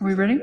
Are we ready?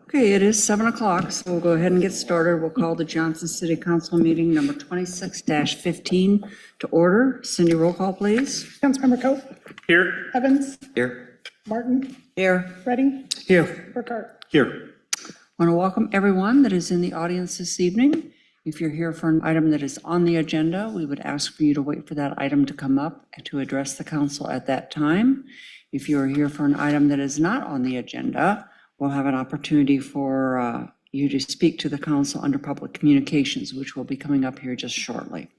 Okay, it is 7 o'clock, so we'll go ahead and get started. We'll call the Johnston City Council meeting number 26-15 to order. Cindy, roll call, please. Councilmember Cope. Here. Evans. Here. Martin. Here. Ready. Here. Burkhart. Here. I want to welcome everyone that is in the audience this evening. If you're here for an item that is on the agenda, we would ask for you to wait for that item to come up and to address the council at that time. If you are here for an item that is not on the agenda, we'll have an opportunity for you to speak to the council under public communications, which will be coming up here just shortly.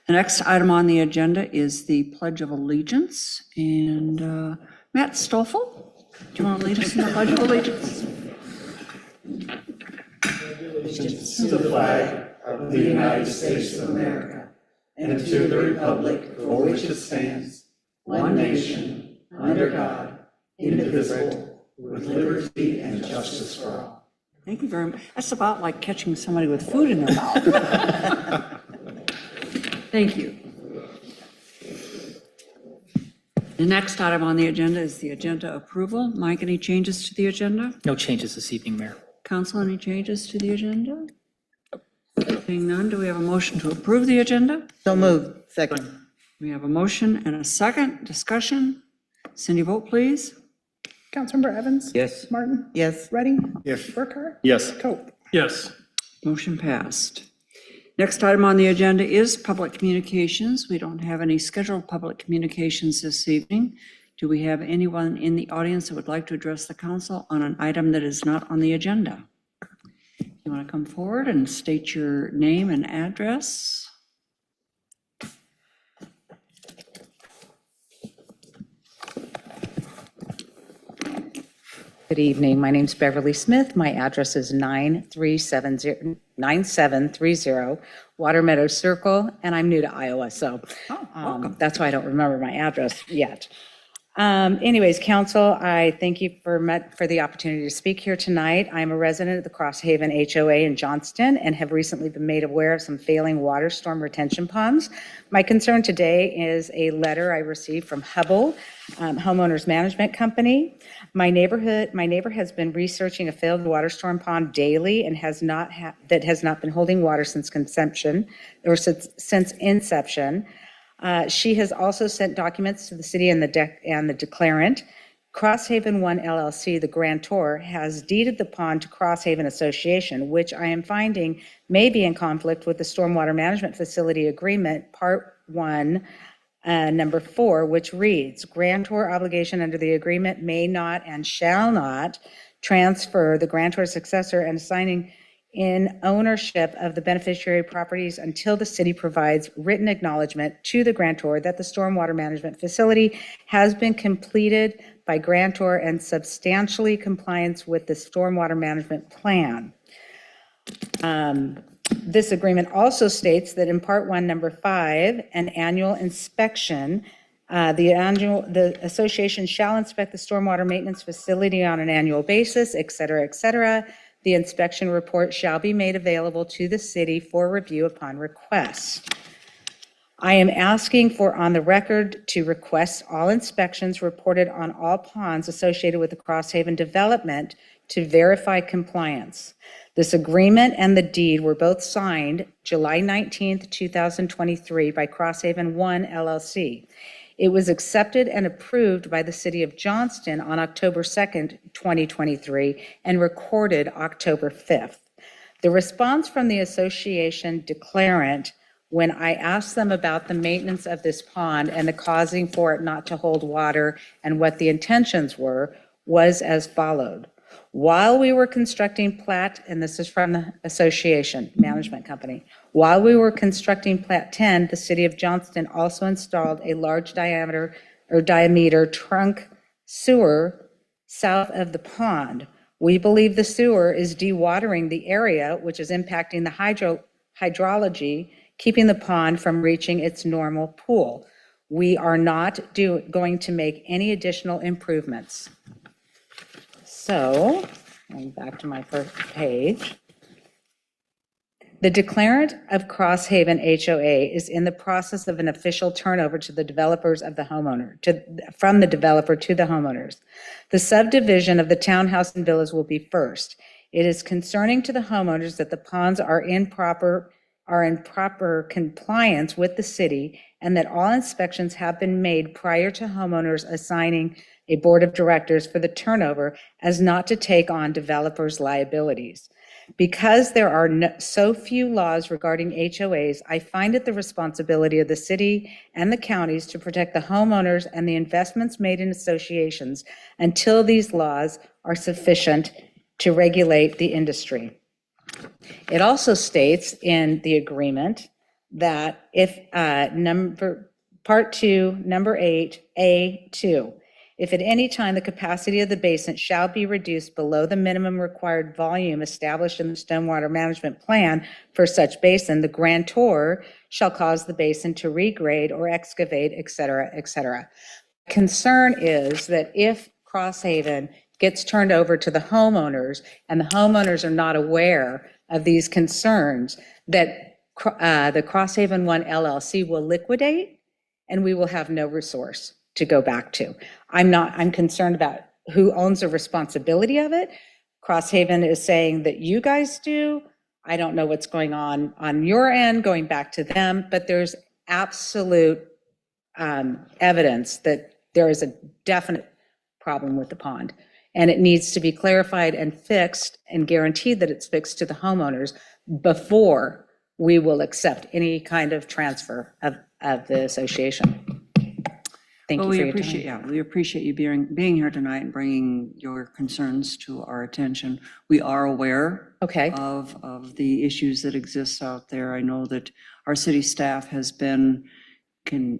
The next item on the agenda is the Pledge of Allegiance. And Matt Stoffel, do you want to lead us in the Pledge of Allegiance? To the flag of the United States of America and to the republic for which it stands, one nation, under God, indivisible, with liberty and justice for all. Thank you very much. That's about like catching somebody with food in their mouth. Thank you. The next item on the agenda is the agenda approval. Mike, any changes to the agenda? No changes this evening, Mayor. Council, any changes to the agenda? Seeing none, do we have a motion to approve the agenda? So moved. Second. We have a motion and a second. Discussion. Cindy, vote please. Councilmember Evans. Yes. Martin. Yes. Ready. Yes. Burkhart. Yes. Cope. Yes. Motion passed. Next item on the agenda is public communications. We don't have any scheduled public communications this evening. Do we have anyone in the audience that would like to address the council on an item that is not on the agenda? You want to come forward and state your name and address? Good evening. My name's Beverly Smith. My address is 9730 Water Meadow Circle, and I'm new to Iowa, so that's why I don't remember my address yet. Anyways, Council, I thank you for the opportunity to speak here tonight. I'm a resident of the Crosshaven HOA in Johnston and have recently been made aware of some failing water storm retention ponds. My concern today is a letter I received from Hubble Homeowners Management Company. My neighbor has been researching a failed water storm pond daily and has not been holding water since inception. She has also sent documents to the city and the declarant. Crosshaven 1 LLC, the grantor, has deeded the pond to Crosshaven Association, which I am finding may be in conflict with the Stormwater Management Facility Agreement, Part 1, Number 4, which reads, grantor obligation under the agreement may not and shall not transfer the grantor's successor and assigning in ownership of the beneficiary properties until the city provides written acknowledgement to the grantor that the stormwater management facility has been completed by grantor and substantially compliance with the stormwater management plan. This agreement also states that in Part 1, Number 5, an annual inspection, the association shall inspect the stormwater maintenance facility on an annual basis, et cetera, et cetera. The inspection report shall be made available to the city for review upon request. I am asking for on the record to request all inspections reported on all ponds associated with the Crosshaven development to verify compliance. This agreement and the deed were both signed July 19th, 2023 by Crosshaven 1 LLC. It was accepted and approved by the City of Johnston on October 2nd, 2023, and recorded October 5th. The response from the association declarant when I asked them about the maintenance of this pond and the causing for it not to hold water and what the intentions were was as followed. While we were constructing Plat, and this is from the association management company, while we were constructing Plat 10, the City of Johnston also installed a large diameter trunk sewer south of the pond. We believe the sewer is dewatering the area, which is impacting the hydrology, keeping the pond from reaching its normal pool. We are not going to make any additional improvements. So, going back to my first page. The declarant of Crosshaven HOA is in the process of an official turnover to the developers of the homeowner, from the developer to the homeowners. The subdivision of the townhouse and villas will be first. It is concerning to the homeowners that the ponds are in proper compliance with the city and that all inspections have been made prior to homeowners assigning a board of directors for the turnover as not to take on developers' liabilities. Because there are so few laws regarding HOAs, I find it the responsibility of the city and the counties to protect the homeowners and the investments made in associations until these laws are sufficient to regulate the industry. It also states in the agreement that if Part 2, Number 8, A2, if at any time the capacity of the basin shall be reduced below the minimum required volume established in the stormwater management plan for such basin, the grantor shall cause the basin to regrade or excavate, et cetera, et cetera. Concern is that if Crosshaven gets turned over to the homeowners and the homeowners are not aware of these concerns, that the Crosshaven One LLC will liquidate and we will have no resource to go back to. I'm concerned about who owns the responsibility of it. Crosshaven is saying that you guys do. I don't know what's going on your end, going back to them, but there's absolute evidence that there is a definite problem with the pond. And it needs to be clarified and fixed and guaranteed that it's fixed to the homeowners before we will accept any kind of transfer of the association. Thank you for your time. We appreciate you being here tonight and bringing your concerns to our attention. We are aware Okay. of the issues that exist out there. I know that our city staff has been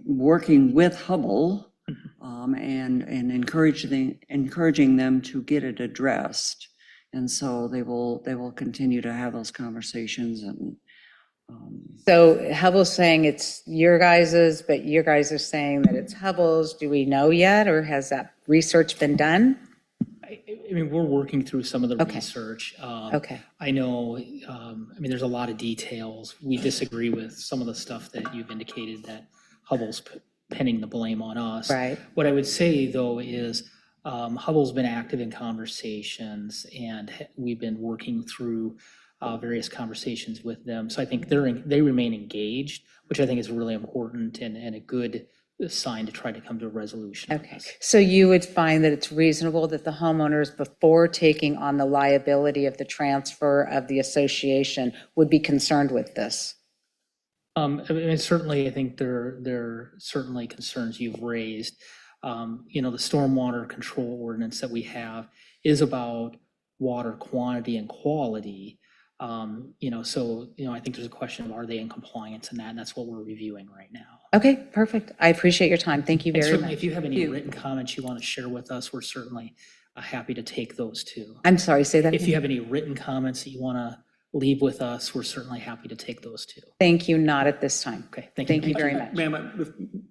working with Hubble and encouraging them to get it addressed. And so they will continue to have those conversations. And So Hubble's saying it's your guys's, but your guys are saying that it's Hubble's. Do we know yet, or has that research been done? I mean, we're working through some of the Okay. research. Okay. I know, there's a lot of details. We disagree with some of the stuff that you've indicated that Hubble's pinning the blame on us. Right. What I would say, though, is Hubble's been active in conversations, and we've been working through various conversations with them. So I think they remain engaged, which I think is really important and a good sign to try to come to a resolution. Okay. So you would find that it's reasonable that the homeowners, before taking on the liability of the transfer of the association, would be concerned with this? Certainly, I think there are certainly concerns you've raised. The stormwater control ordinance that we have is about water quantity and quality. I think there's a question of, are they in compliance in that? And that's what we're reviewing right now. Okay, perfect. I appreciate your time. Thank you And very certainly, much. if you have any written comments you want to share with us, we're certainly happy to take those too. I'm sorry, say that If again. you have any written comments that you want to leave with us, we're certainly happy to take those too. Thank you, not at this time. Okay, thank you. Thank you very much. Ma'am,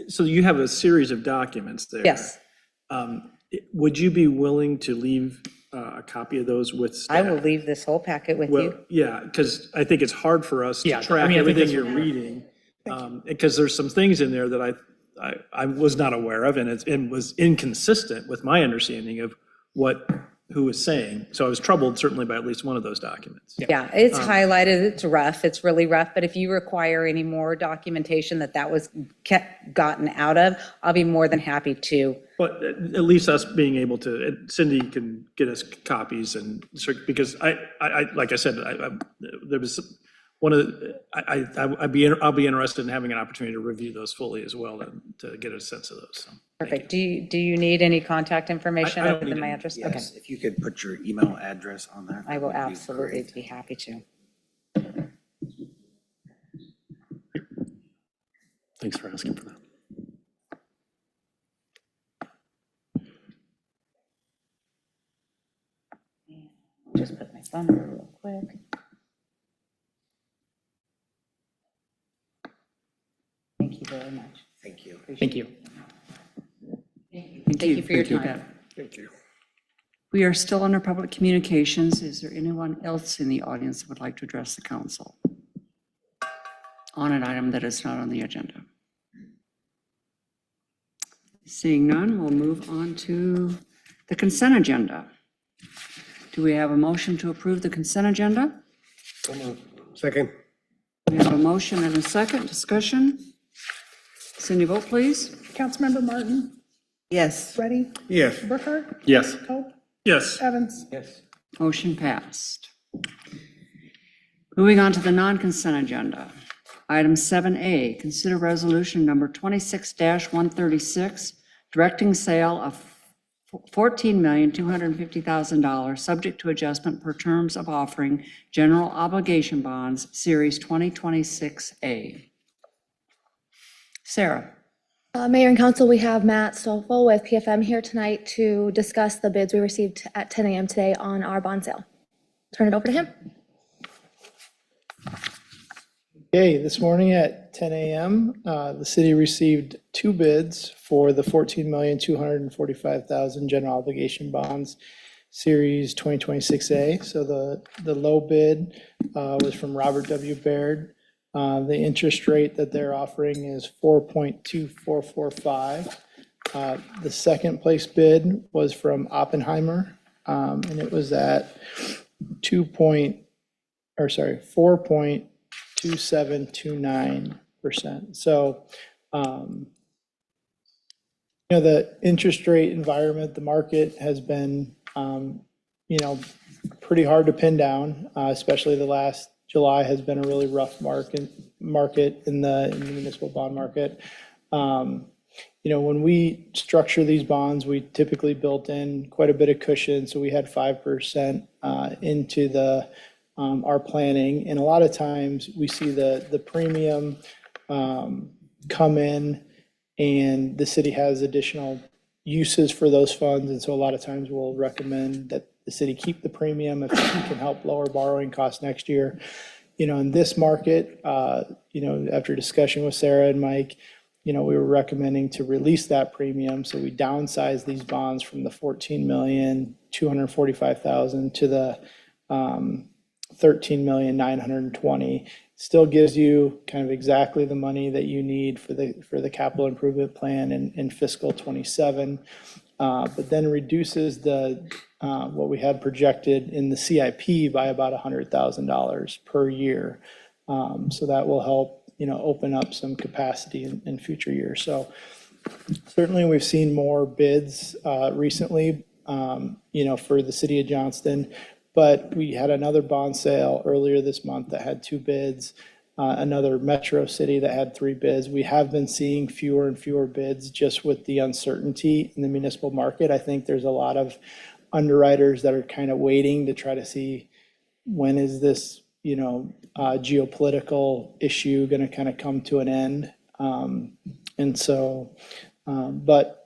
so you have a series of documents there. Yes, Would you be willing to leave a copy of those with staff? I will leave this whole packet with Well, you. yeah, because I think it's hard for us Yeah, to track I think everything that's- you're reading. Because there's some things in there that I was not aware of, and it was inconsistent with my understanding of who was saying. So I was troubled certainly by at least one of those documents. Yeah, it's highlighted, it's rough, it's really rough, but if you require any more documentation that was gotten out of, I'll be more than happy to. But at least us being able to, Cindy can get us copies because like I said, there was one of the, I'll be interested in having an opportunity to review those fully as well to get a sense of those. So. Perfect. Do you need any contact information I don't other than need my any. address? Okay, Yes, if you could put your email address on that. I will that would be absolutely great. be happy to. Thanks for asking for that. Just put my phone number real quick. Thank you very much. Thank you. Thank you. Thank you for your time. Thank you. We are still under public communications. Is there anyone else in the audience that would like to address the council on an item that is not on the agenda? Seeing none, we'll move on to the consent agenda. Do we have a motion to approve the consent agenda? Second. We have a motion and a second. Discussion? Cindy, vote please. Councilmember Martin, Yes. Ready, Yes. Burkhart, Yes. Coe, Yes. Evans. Yes. Motion passed. Moving on to the non-consent agenda. Item 7A, consider resolution number 26-136, directing sale of $14,250,000, subject to adjustment per terms of offering general obligation bonds, Series 2026A. Sarah. Mayor and Council, we have Matt Stoffel with PFM here tonight to discuss the bids we received at 10 a.m. today on our bond sale. Turn it over to him. Okay, this morning at 10 a.m., the city received two bids for the $14,245,000 general obligation bonds, Series 2026A. So the low bid was from Robert W. Baird. The interest rate that they're offering is 4.2445. The second place bid was from Oppenheimer, and it was at 4.2729%. So, the interest rate environment, the market has been, pretty hard to pin down, especially the last July has been a really rough market in the municipal bond market. When we structure these bonds, we typically built in quite a bit of cushion. So we had 5% into our planning. And a lot of times we see the premium come in and the city has additional uses for those funds. And so a lot of times we'll recommend that the city keep the premium if it can help lower borrowing costs next year. In this market, after discussion with Sarah and Mike, we were recommending to release that premium. So we downsized these bonds from the $14,245,000 to the $13,920,000. Still gives you kind of exactly the money that you need for the capital improvement plan in fiscal 27, but then reduces what we had projected in the CIP by about $100,000 per year. So that will help, open up some capacity in future years. So certainly we've seen more bids recently, for the city of Johnston. But we had another bond sale earlier this month that had two bids, another metro city that had three bids. We have been seeing fewer and fewer bids just with the uncertainty in the municipal market. I think there's a lot of underwriters that are kind of waiting to try to see when is this, geopolitical issue going to kind of come to an end. But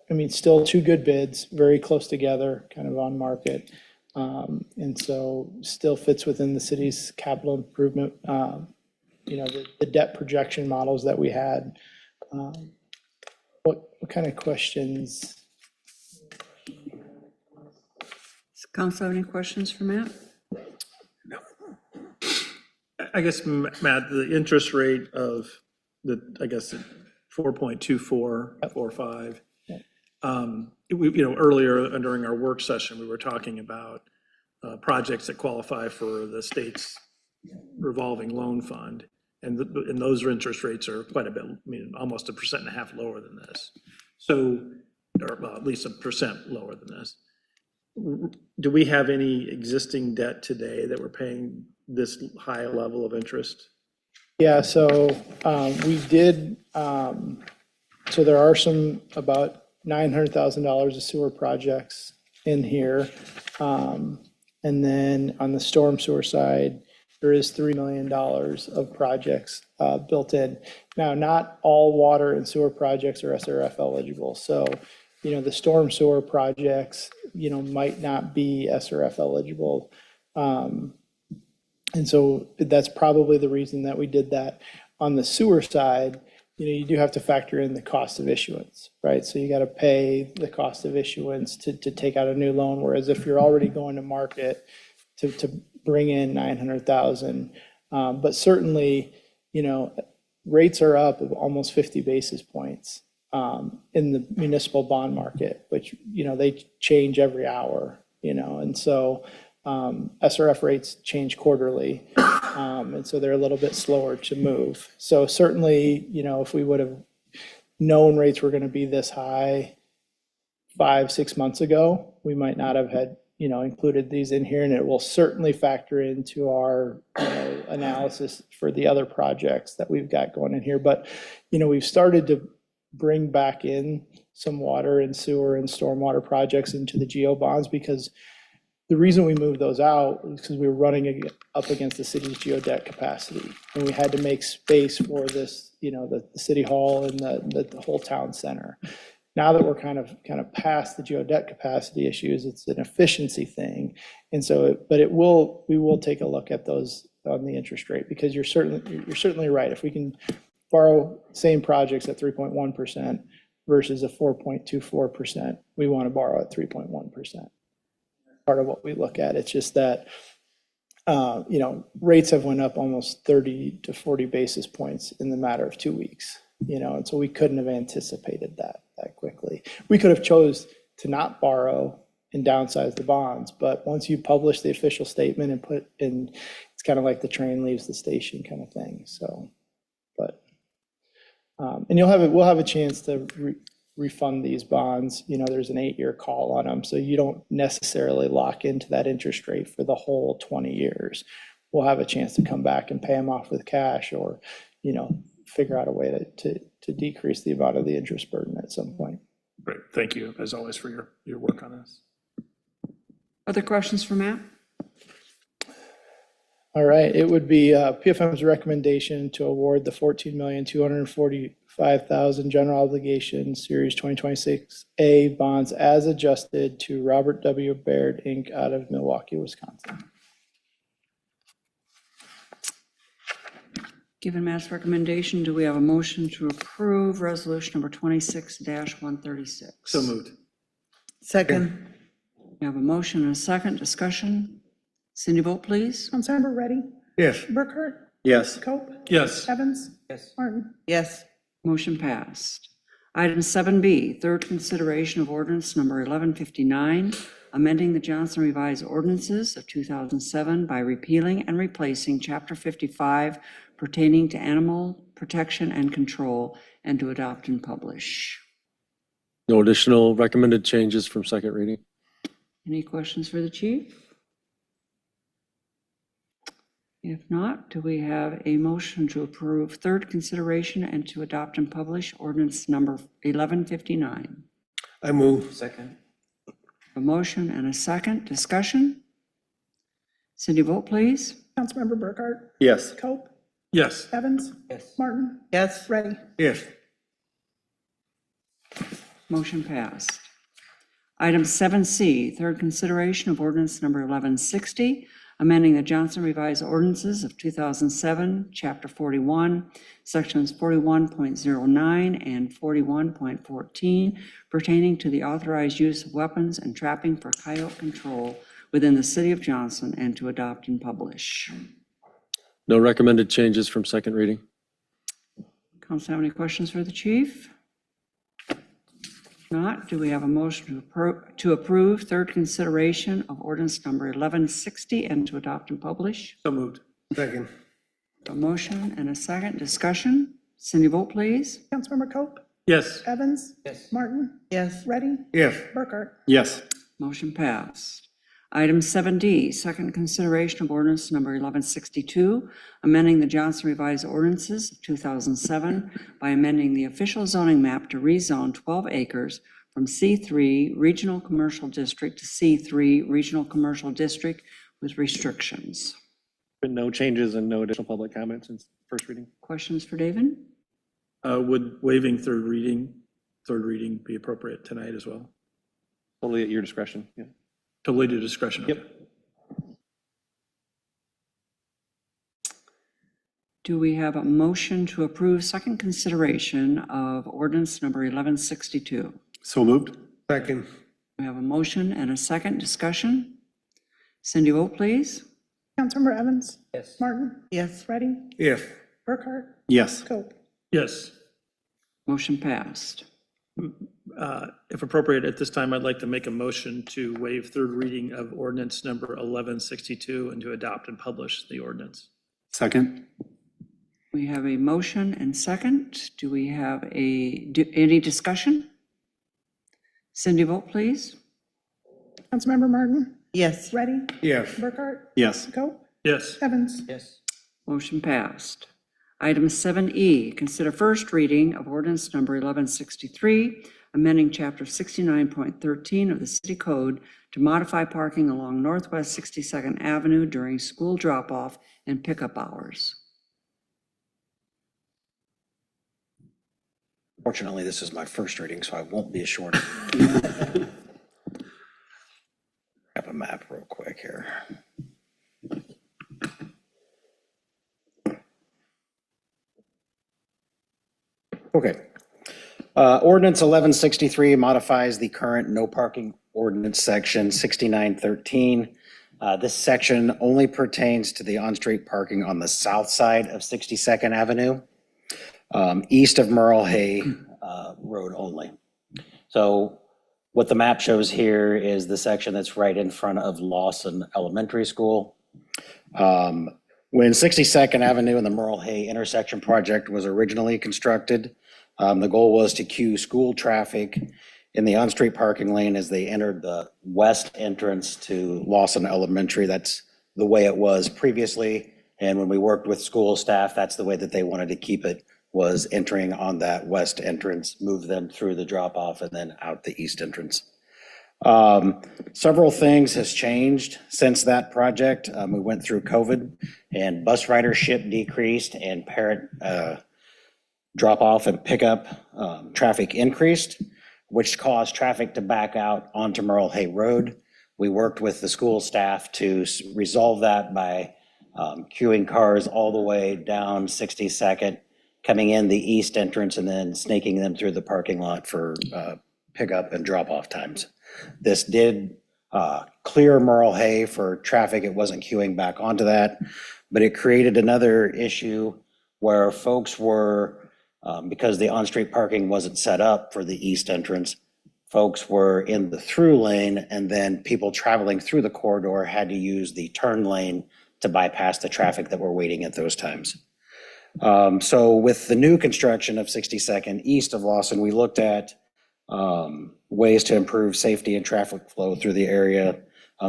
I mean, still two good bids, very close together, kind of on market. And so still fits within the city's capital improvement, the debt projection models that we had. What kind of questions? Does council have any questions for Matt? No. I guess, Matt, the interest rate of 4.2445. Earlier during our work session, we were talking about projects that qualify for the state's revolving loan fund, and those interest rates are quite a bit, almost 1.5% lower than this. So, or well, at least 1% lower than this. Do we have any existing debt today that we're paying this high level of interest? Yeah, so we did. So there are some about $900,000 of sewer projects in here. And then on the storm sewer side, there is $3 million of projects built in. Now, not all water and sewer projects are SRF eligible. So, the storm sewer projects, might not be SRF eligible. And so that's probably the reason that we did that. On the sewer side, you do have to factor in the cost of issuance, right? So you got to pay the cost of issuance to take out a new loan, whereas if you're already going to market to bring in 900,000, but certainly, rates are up of almost 50 basis points in the municipal bond market, which, they change every hour, and so SRF rates change quarterly, and so they're a little bit slower to move. So certainly, if we would have known rates were going to be this high 5-6 months ago, we might not have had, included these in here, and it will certainly factor into our analysis for the other projects that we've got going in here. But, we've started to bring back in some water and sewer and stormwater projects into the GO bonds, because the reason we moved those out is because we were running up against the city's geodebt capacity, and we had to make space for this, the city hall and the whole town center. Now that we're kind of past the geodebt capacity issues, it's an efficiency thing, and so, we will take a look at those on the interest rate, because you're certainly right. If we can borrow same projects at 3.1% versus a 4.24%, we want to borrow at 3.1%. Part of what we look at. It's just that, rates have went up almost 30 to 40 basis points in the matter of 2 weeks, and so we couldn't have anticipated that quickly. We could have chose to not borrow and downsize the bonds, but once you publish the official statement and put in, it's kind of like the train leaves the station kind of thing. So, but, and we'll have a chance to refund these bonds. There's an 8-year call on them, so you don't necessarily lock into that interest rate for the whole 20 years. We'll have a chance to come back and pay them off with cash, or figure out a way to decrease the amount of the interest burden at some point. Great, thank you as always for your work on this. Other questions for Matt? All right, it would be PFM's recommendation to award the $14,245,000 general obligation Series 2026A bonds as adjusted to Robert W. Baird, Inc. out of Milwaukee, Wisconsin. Given Matt's recommendation, do we have a motion to approve resolution number 26-136? So moved. Second. We have a motion and a second. Discussion. Cindy, vote please. Councilmember Reddy, Yes. Burkhart, Yes. Cope, Yes. Evans, Yes. Martin. Yes. Motion passed. Item 7B, third consideration of ordinance number 1159, amending the Johnston revised ordinances of 2007 by repealing and replacing Chapter 55 pertaining to animal protection and control, and to adopt and publish. No additional recommended changes from second reading. Any questions for the chief? If not, do we have a motion to approve third consideration and to adopt and publish ordinance number 1159? I move. Second. A motion and a second. Discussion? Cindy, vote please. Councilmember Burkhart, Yes. Cope, Yes. Evans, Yes. Martin, Yes. Reddy. Yes. Motion passed. Item 7C, third consideration of ordinance number 1160, amending the Johnston revised ordinances of 2007, Chapter 41, Sections 41.09 and 41.14, pertaining to the authorized use of weapons and trapping for coyote control within the city of Johnston, and to adopt and publish. No recommended changes from second reading. Council have any questions for the chief? If not, do we have a motion to approve third consideration of ordinance number 1160 and to adopt and publish? So moved. Second. A motion and a second. Discussion? Cindy, vote please. Councilmember Cope, Yes. Evans, Yes. Martin, Yes. Reddy, Yes. Burkhart. Yes. Motion passed. Item 7D, second consideration of ordinance number 1162, amending the Johnston revised ordinances of 2007 by amending the official zoning map to rezone 12 acres from C3 Regional Commercial District to C3 Regional Commercial District with restrictions. Been no changes and no additional public comments since first reading. Questions for David? Would waiving third reading be appropriate tonight as well? Totally at your discretion. Yeah. Totally to discretion. Yep. Do we have a motion to approve second consideration of ordinance number 1162? So moved. Second. We have a motion and a second discussion. Cindy, vote please. Councilmember Evans? Yes. Martin? Yes. Ready? Yes. Burkhart? Yes. Coe? Yes. Motion passed. If appropriate, at this time, I'd like to make a motion to waive third reading of ordinance number 1162 and to adopt and publish the ordinance. Second. We have a motion and second. Do we have any discussion? Cindy, vote please. Councilmember Martin? Yes. Ready? Yes. Burkhart? Yes. Coe? Yes. Evans? Yes. Motion passed. Item 7E, consider first reading of ordinance number 1163, amending chapter 69.13 of the city code to modify parking along Northwest 62nd Avenue during school drop-off and pickup hours. Fortunately, this is my first reading, so I won't be as short. Grab a map real quick here. Okay. Ordinance 1163 modifies the current no parking ordinance section 6913. This section only pertains to the on-street parking on the south side of 62nd Avenue, east of Merle Hay Road only. So what the map shows here is the section that's right in front of Lawson Elementary School. When 62nd Avenue and the Merle Hay intersection project was originally constructed, the goal was to queue school traffic in the on-street parking lane as they entered the west entrance to Lawson Elementary. That's the way it was previously. And when we worked with school staff, that's the way that they wanted to keep it, was entering on that west entrance, move them through the drop-off and then out the east entrance. Several things has changed since that project. We went through COVID and bus ridership decreased and parent drop-off and pickup traffic increased, which caused traffic to back out onto Merle Hay Road. We worked with the school staff to resolve that by queuing cars all the way down 62nd, coming in the east entrance and then snaking them through the parking lot for pickup and drop-off times. This did clear Merle Hay for traffic. It wasn't queuing back onto that, but it created another issue where folks were, because the on-street parking wasn't set up for the east entrance, folks were in the through lane, and then people traveling through the corridor had to use the turn lane to bypass the traffic that were waiting at those times. So with the new construction of 62nd east of Lawson, we looked at ways to improve safety and traffic flow through the area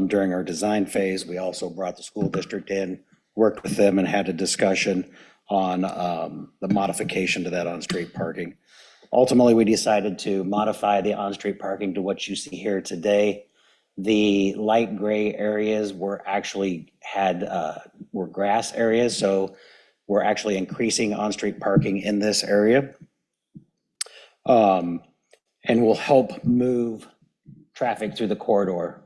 during our design phase. We also brought the school district in, worked with them, and had a discussion on the modification to that on-street parking. Ultimately, we decided to modify the on-street parking to what you see here today. The light gray areas were actually were grass areas, so we're actually increasing on-street parking in this area. And will help move traffic through the corridor.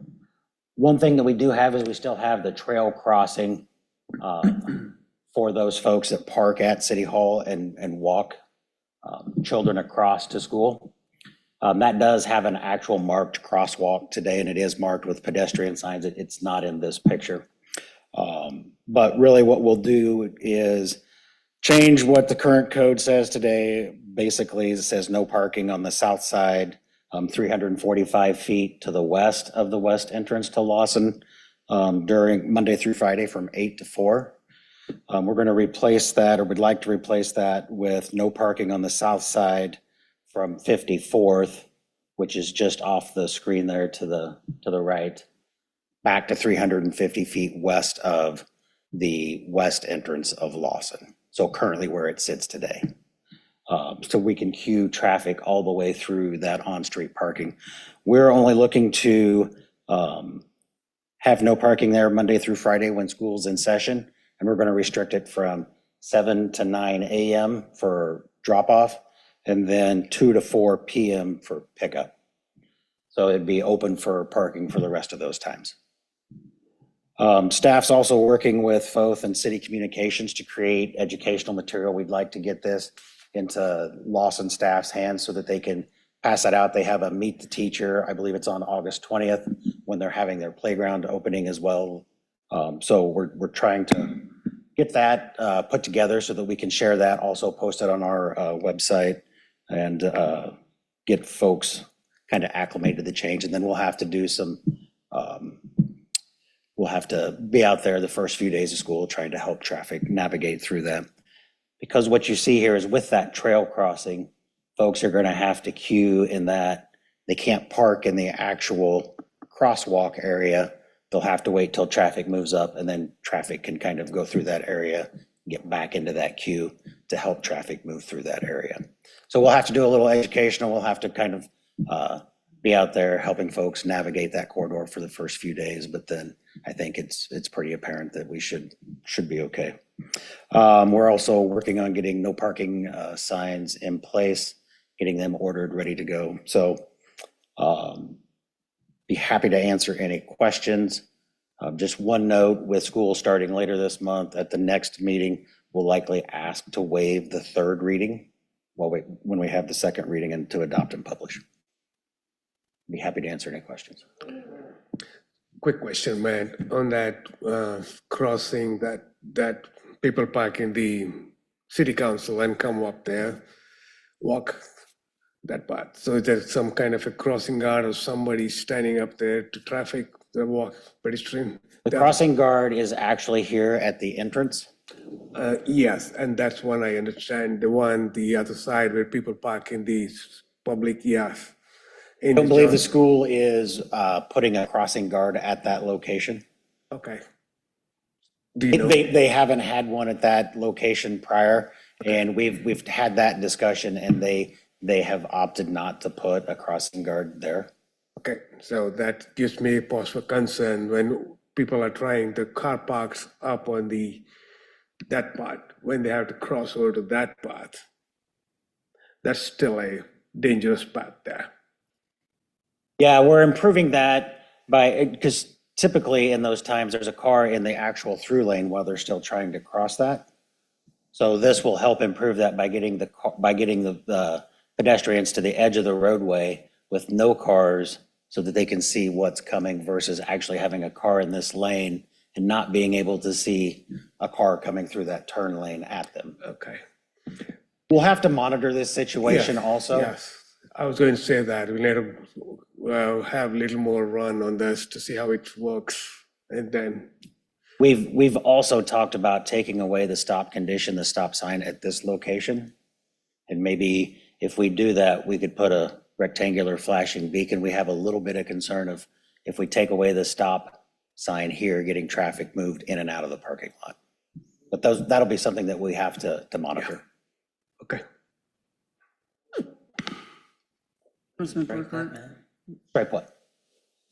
One thing that we do have is we still have the trail crossing for those folks that park at City Hall and walk children across to school. That does have an actual marked crosswalk today, and it is marked with pedestrian signs. It's not in this picture. But really what we'll do is change what the current code says today. Basically, it says no parking on the south side, 345 feet to the west of the west entrance to Lawson during Monday through Friday from 8 to 4. We're going to replace that, or would like to replace that, with no parking on the south side from 54th, which is just off the screen there to the right, back to 350 feet west of the west entrance of Lawson. So currently where it sits today. So we can queue traffic all the way through that on-street parking. We're only looking to have no parking there Monday through Friday when school's in session, and we're going to restrict it from 7 to 9 a.m. for drop-off, and then 2 to 4 p.m. for pickup. So it'd be open for parking for the rest of those times. Staff's also working with FOTH and city communications to create educational material. We'd like to get this into Lawson staff's hands so that they can pass that out. They have a Meet the Teacher, I believe it's on August 20th, when they're having their playground opening as well. So we're trying to get that put together so that we can share that, also post it on our website, and get folks kind of acclimated to the change. And then we'll have to do some, we'll have to be out there the first few days of school trying to help traffic navigate through that. Because what you see here is with that trail crossing, folks are gonna have to queue in that. They can't park in the actual crosswalk area. They'll have to wait till traffic moves up, and then traffic can kind of go through that area, get back into that queue to help traffic move through that area. So we'll have to do a little educational. We'll have to kind of be out there helping folks navigate that corridor for the first few days, but then I think it's pretty apparent that we should be okay. We're also working on getting no parking signs in place, getting them ordered, ready to go. So be happy to answer any questions. Just one note, with school starting later this month, at the next meeting, we'll likely ask to waive the third reading when we have the second reading and to adopt and publish. Be happy to answer any questions. Quick question, man, on that crossing that people park in the city council and come up there, walk that path. So is there some kind of a crossing guard or somebody standing up there to traffic the walk pedestrian? The crossing guard is actually here at the entrance. Yes, and that's one I understand. The other side where people park in the public, yes. I don't believe the school is putting a crossing guard at that location. Okay. Do you know? They haven't had one at that location prior, and we've had that discussion, and they have opted not to put a crossing guard there. Okay, so that gives me pause for concern when people are trying the car parks up on that part, when they have to cross over to that path. That's still a dangerous path there. Yeah, we're improving that because typically in those times, there's a car in the actual through lane while they're still trying to cross that. So this will help improve that by getting the pedestrians to the edge of the roadway with no cars so that they can see what's coming versus actually having a car in this lane and not being able to see a car coming through that turn lane at them. Okay. We'll have to monitor this situation also. Yes, I was going to say that. We need to have a little more run on this to see how it works. And then We've also talked about taking away the stop condition, the stop sign at this location. And maybe if we do that, we could put a rectangular flashing beacon. We have a little bit of concern of if we take away the stop sign here, getting traffic moved in and out of the parking lot. But that'll be something that we have to monitor. Okay. Councilman Burkhart? Stripe what?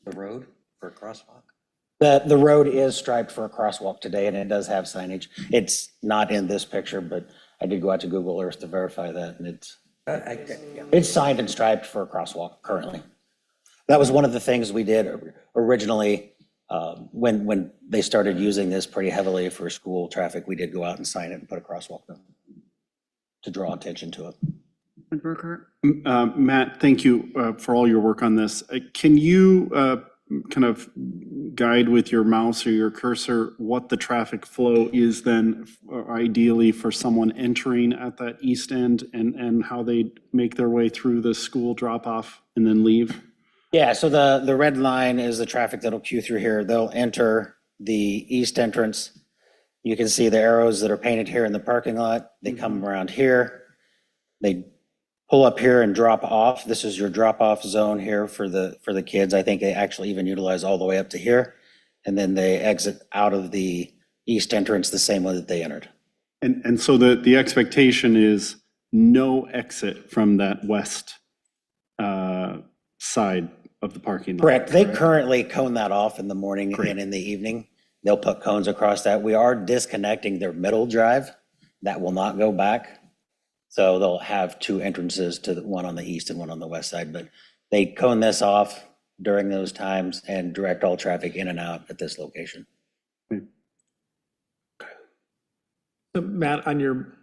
The road for a crosswalk? The road is striped for a crosswalk today, and it does have signage. It's not in this picture, but I did go out to Google Earth to verify that, and it's signed and striped for a crosswalk currently. That was one of the things we did originally when they started using this pretty heavily for school traffic. We did go out and sign it and put a crosswalk there to draw attention to it. Burkhart? Matt, thank you for all your work on this. Can you kind of guide with your mouse or your cursor what the traffic flow is then ideally for someone entering at that east end and how they make their way through the school drop off and then leave? Yeah, so the red line is the traffic that'll queue through here. They'll enter the east entrance. You can see the arrows that are painted here in the parking lot. They come around here. They pull up here and drop off. This is your drop off zone here for the kids. I think they actually even utilize all the way up to here. And then they exit out of the east entrance the same way that they entered. And so the expectation is no exit from that west side of the parking lot. Correct. They currently cone that off in the morning and in the evening. They'll put cones across that. We are disconnecting their middle drive. That will not go back. So they'll have two entrances to one on the east and one on the west side, but they cone this off during those times and direct all traffic in and out at this location. Matt, on your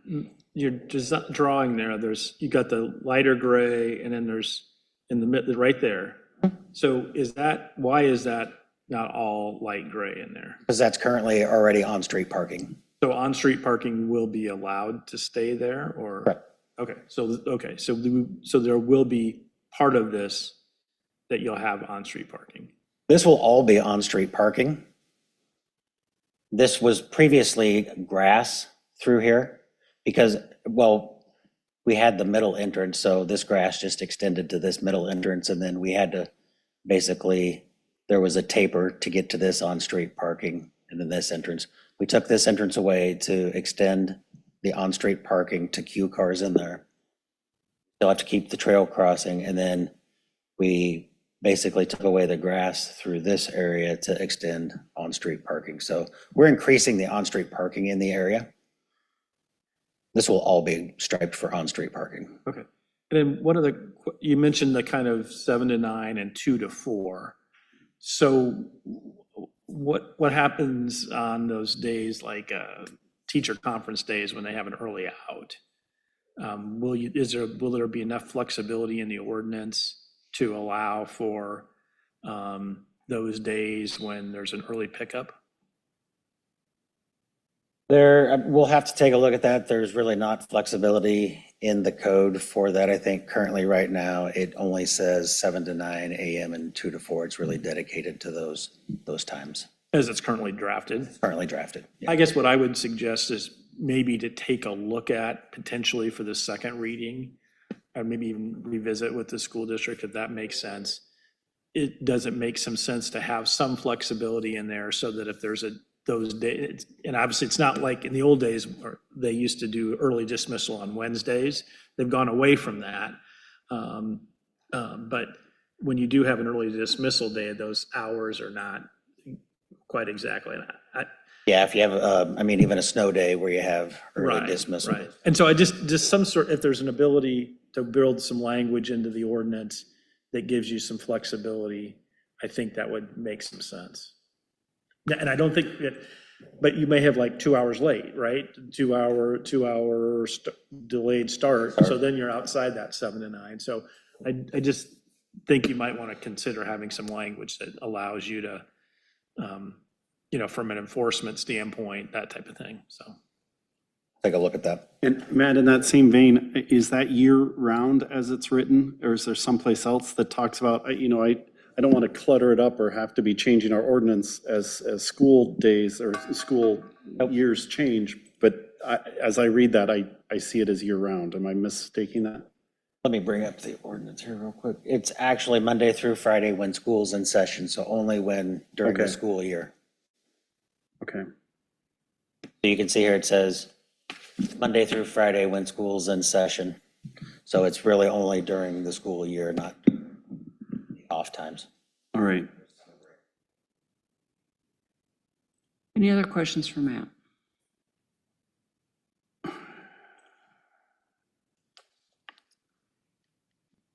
drawing there, you got the lighter gray and then there's in the mid, right there. So why is that not all light gray in there? Because that's currently already on-street parking. So on-street parking will be allowed to stay there or? Correct. Okay, so there will be part of this that you'll have on-street parking. This will all be on-street parking. This was previously grass through here because, well, we had the middle entrance, so this grass just extended to this middle entrance, and then we had to basically, there was a taper to get to this on-street parking and then this entrance. We took this entrance away to extend the on-street parking to queue cars in there. They'll have to keep the trail crossing, and then we basically took away the grass through this area to extend on-street parking. So we're increasing the on-street parking in the area. This will all be striped for on-street parking. Okay. And then you mentioned the kind of 7 to 9 and 2 to 4. So what happens on those days, like teacher conference days when they have an early out? Will there be enough flexibility in the ordinance to allow for those days when there's an early pickup? We'll have to take a look at that. There's really not flexibility in the code for that. I think currently right now, it only says 7 to 9 a.m. and 2 to 4. It's really dedicated to those times. As it's currently drafted? Currently drafted. Yeah. I guess what I would suggest is maybe to take a look at potentially for the second reading, or maybe even revisit with the school district if that makes sense. It doesn't make some sense to have some flexibility in there so that if there's those days, and obviously it's not like in the old days where they used to do early dismissal on Wednesdays. They've gone away from that. But when you do have an early dismissal day, those hours are not quite exactly that. Yeah, if you have, even a snow day where you have early dismissal. Right. And so I just some sort, if there's an ability to build some language into the ordinance that gives you some flexibility, I think that would make some sense. And I don't think that, but you may have like 2 hours late, right? 2 hour delayed start. So then you're outside that 7 to 9. So I just think you might want to consider having some language that allows you to, from an enforcement standpoint, that type of thing. So take a look at that. And Matt, in that same vein, is that year-round as it's written, or is there someplace else that talks about, I don't want to clutter it up or have to be changing our ordinance as school days or school years change, but as I read that, I see it as year-round. Am I mistaking that? Let me bring up the ordinance here real quick. It's actually Monday through Friday when school's in session, so only during the school year. Okay. So you can see here it says Monday through Friday when school's in session. So it's really only during the school year, not off times. All right. Any other questions for Matt?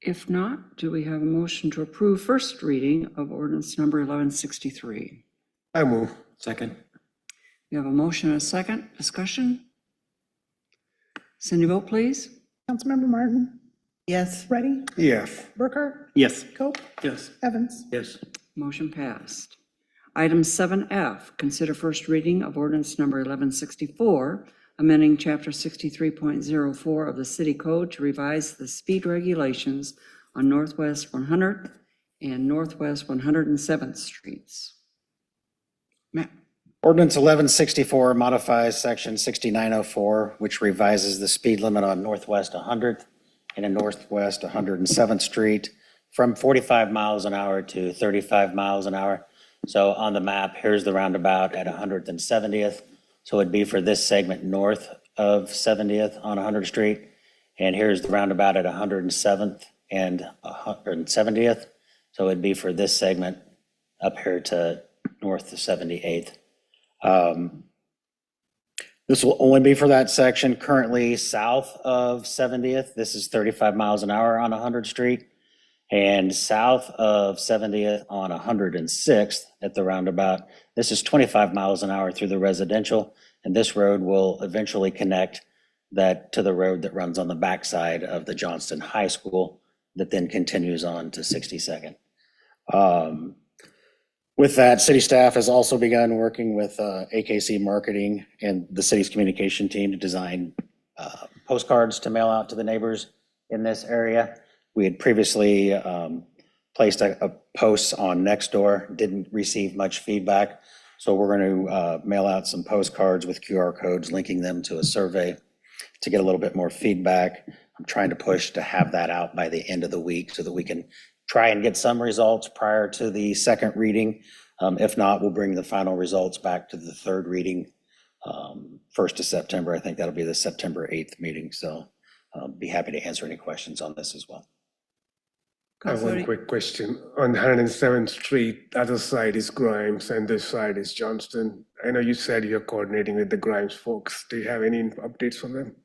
If not, do we have a motion to approve first reading of ordinance number 1163? I move. Second. We have a motion and a second. Discussion? Cindy, vote please. Councilmember Martin, Yes. Ready, Yes. Burkhart, Yes. Cope, yes. Evans. Yes. Motion passed. Item 7F, consider first reading of ordinance number 1164, amending chapter 63.04 of the city code to revise the speed regulations on Northwest 100th and Northwest 107th Streets. Matt? Ordinance 1164 modifies section 6904, which revises the speed limit on Northwest 100th and in Northwest 107th Street from 45 miles an hour to 35 miles an hour. So on the map, here's the roundabout at 100th and 70th. So it'd be for this segment north of 70th on 100th Street. And here's the roundabout at 107th and 170th. So it'd be for this segment up here to north of 78th. This will only be for that section currently south of 70th. This is 35 miles an hour on 100th Street. And south of 70th on 106th at the roundabout, this is 25 miles an hour through the residential. And this road will eventually connect that to the road that runs on the backside of the Johnston High School that then continues on to 62nd. With that, city staff has also begun working with AKC Marketing and the city's communication team to design postcards to mail out to the neighbors in this area. We had previously placed a post on Nextdoor, didn't receive much feedback. So we're going to mail out some postcards with QR codes linking them to a survey to get a little bit more feedback. I'm trying to push to have that out by the end of the week so that we can try and get some results prior to the second reading. If not, we'll bring the final results back to the third reading, 1st of September. I think that'll be the September 8th meeting. So be happy to answer any questions on this as well. I have one quick question. On 107th Street, the other side is Grimes and this side is Johnston. I know you said you're coordinating with the Grimes folks. Do you have any updates from them?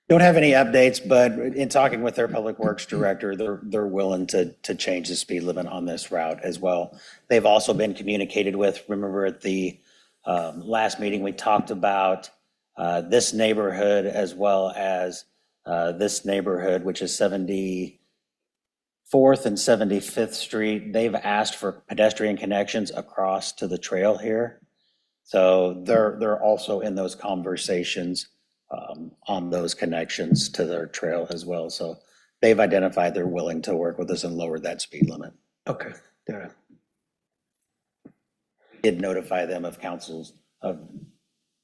Don't have any updates, but in talking with their public works director, they're willing to change the speed limit on this route as well. They've also been communicated with. Remember at the last meeting, we talked about this neighborhood as well as this neighborhood, which is 74th and 75th Street. They've asked for pedestrian connections across to the trail here. So they're also in those conversations on those connections to their trail as well. So they've identified they're willing to work with us and lower that speed limit. Okay, yeah. Did notify them of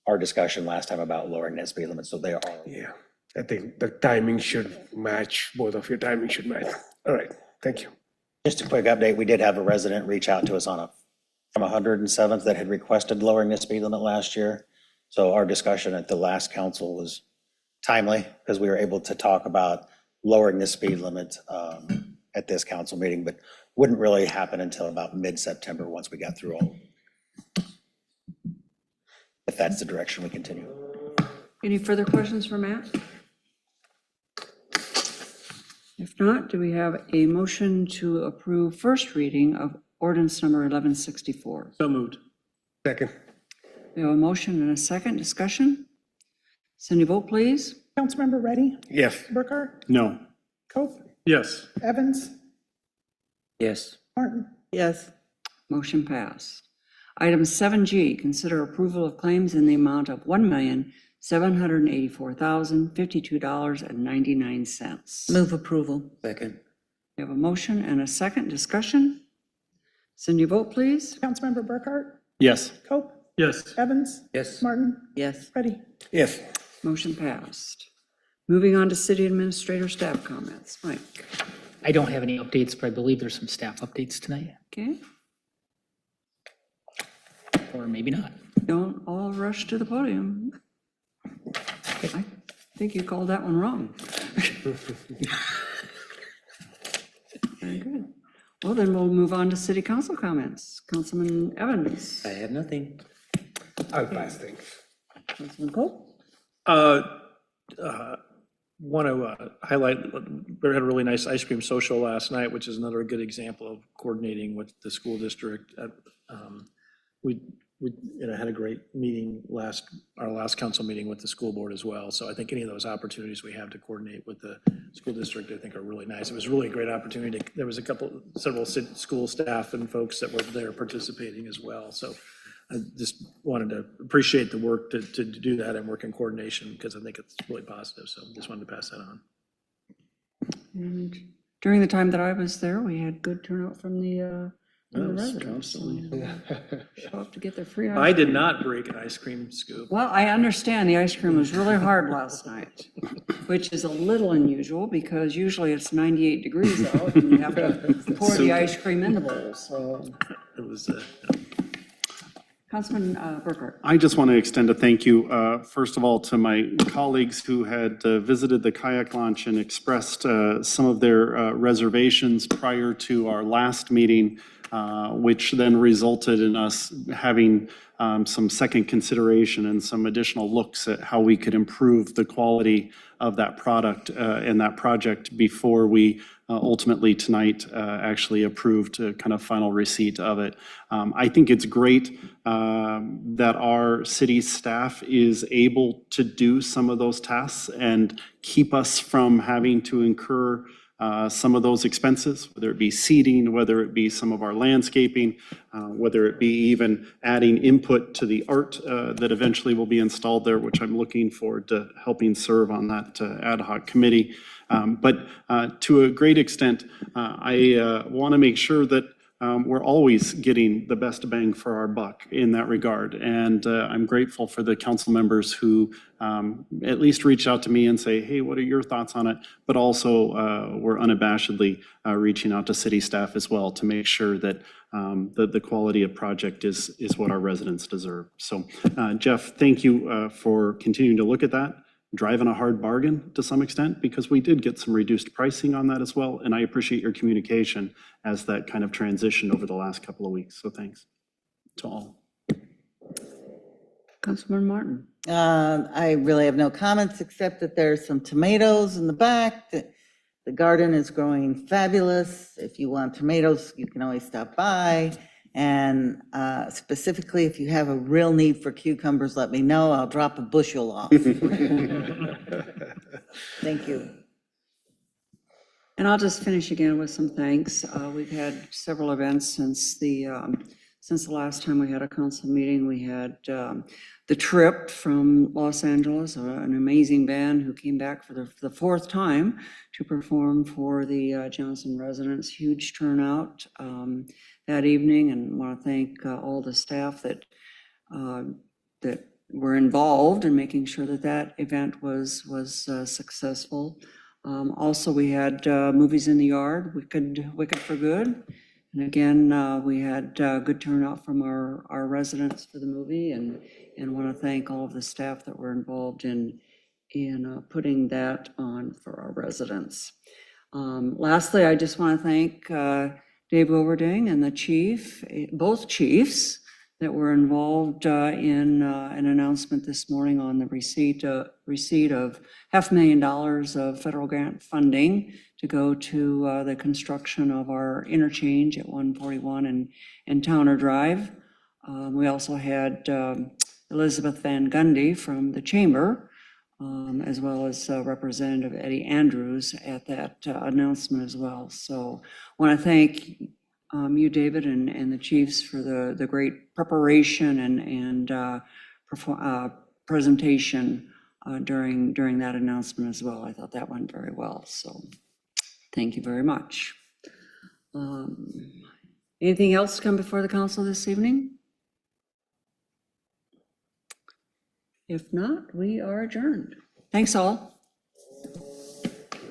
our discussion last time about lowering that speed limit, so they are. Yeah, I think the timing should match, both of your timing should match. All right, thank you. Just a quick update, we did have a resident reach out to us from 107th that had requested lowering the speed limit last year. So our discussion at the last council was timely because we were able to talk about lowering the speed limit at this council meeting, but wouldn't really happen until about mid-September once we got through all. If that's the direction we continue. Any further questions for Matt? If not, do we have a motion to approve first reading of ordinance number 1164? So moved. Second. We have a motion and a second. Discussion? Cindy, vote please. Councilmember Reddy, Yes. Burkhart, No. Cope, Yes. Evans, Yes. Martin. Yes. Motion passed. Item 7G, consider approval of claims in the amount of $1,784,052.99. Move approval. Second. We have a motion and a second. Discussion? Cindy, vote please. Councilmember Burkhart, Yes. Cope, Yes. Evans, Yes. Martin, Yes. Reddy. Yes. Motion passed. Moving on to city administrator staff comments. Mike? I don't have any updates, but I believe there's some staff updates tonight, Okay, or maybe not. don't all rush to the podium. I think you called that one wrong. Very good. Well, then we'll move on to city council comments. Councilman Evans. I have nothing. I'll pass things. Councilman Cole. Want to highlight, we had a really nice ice cream social last night, which is another good example of coordinating with the school district. We had a great meeting our last council meeting with the school board as well. So I think any of those opportunities we have to coordinate with the school district, I think are really nice. It was really a great opportunity. There was several school staff and folks that were there participating as well. So I just wanted to appreciate the work to do that and work in coordination because I think it's really positive. So just wanted to pass that on. And during the time that I was there, we had good turnout from the residents. So, show up to get their free ice I did cream. not break an ice cream scoop. Well, I understand the ice cream was really hard last night, which is a little unusual because usually it's 98 degrees out and you have to pour the ice cream in the bowl. So, It was, Councilman Burkhart. I just want to extend a thank you, first of all, to my colleagues who had visited the kayak launch and expressed some of their reservations prior to our last meeting, which then resulted in us having some second consideration and some additional looks at how we could improve the quality of that product and that project before we ultimately tonight actually approved kind of final receipt of it. I think it's great that our city staff is able to do some of those tasks and keep us from having to incur some of those expenses, whether it be seeding, whether it be some of our landscaping, whether it be even adding input to the art that eventually will be installed there, which I'm looking forward to helping serve on that ad hoc committee. But to a great extent, I want to make sure that we're always getting the best bang for our buck in that regard. And I'm grateful for the council members who at least reach out to me and say, hey, what are your thoughts on it? But also we're unabashedly reaching out to city staff as well to make sure that the quality of project is what our residents deserve. So Jeff, thank you for continuing to look at that. Driving a hard bargain to some extent, because we did get some reduced pricing on that as well. And I appreciate your communication as that kind of transitioned over the last couple of weeks. So thanks to all. Councilman Martin. I really have no comments except that there's some tomatoes in the back. The garden is growing fabulous. If you want tomatoes, you can always stop by. And specifically, if you have a real need for cucumbers, let me know. I'll drop a bushel off. Thank you. And I'll just finish again with some thanks. We've had several events since the last time we had a council meeting. We had the Trip from Los Angeles, an amazing band who came back for the fourth time to perform for the Johnston residents. Huge turnout that evening, and want to thank all the staff that were involved in making sure that event was successful. Also, we had Movies in the Yard, Wicked for Good. And again, we had good turnout from our residents for the movie, and want to thank all of the staff that were involved in putting that on for our residents. Lastly, I just want to thank Dave Overding and the chief, both chiefs that were involved in an announcement this morning on the receipt of $500,000 of federal grant funding to go to the construction of our interchange at 141 and Towner Drive. We also had Elizabeth Van Gundy from the Chamber, as well as Representative Eddie Andrews at that announcement as well. So I want to thank you, David, and the chiefs for the great preparation and presentation during that announcement as well. I thought that went very well. So thank you very much. Anything else to come before the council this evening? If not, we are adjourned. Thanks all.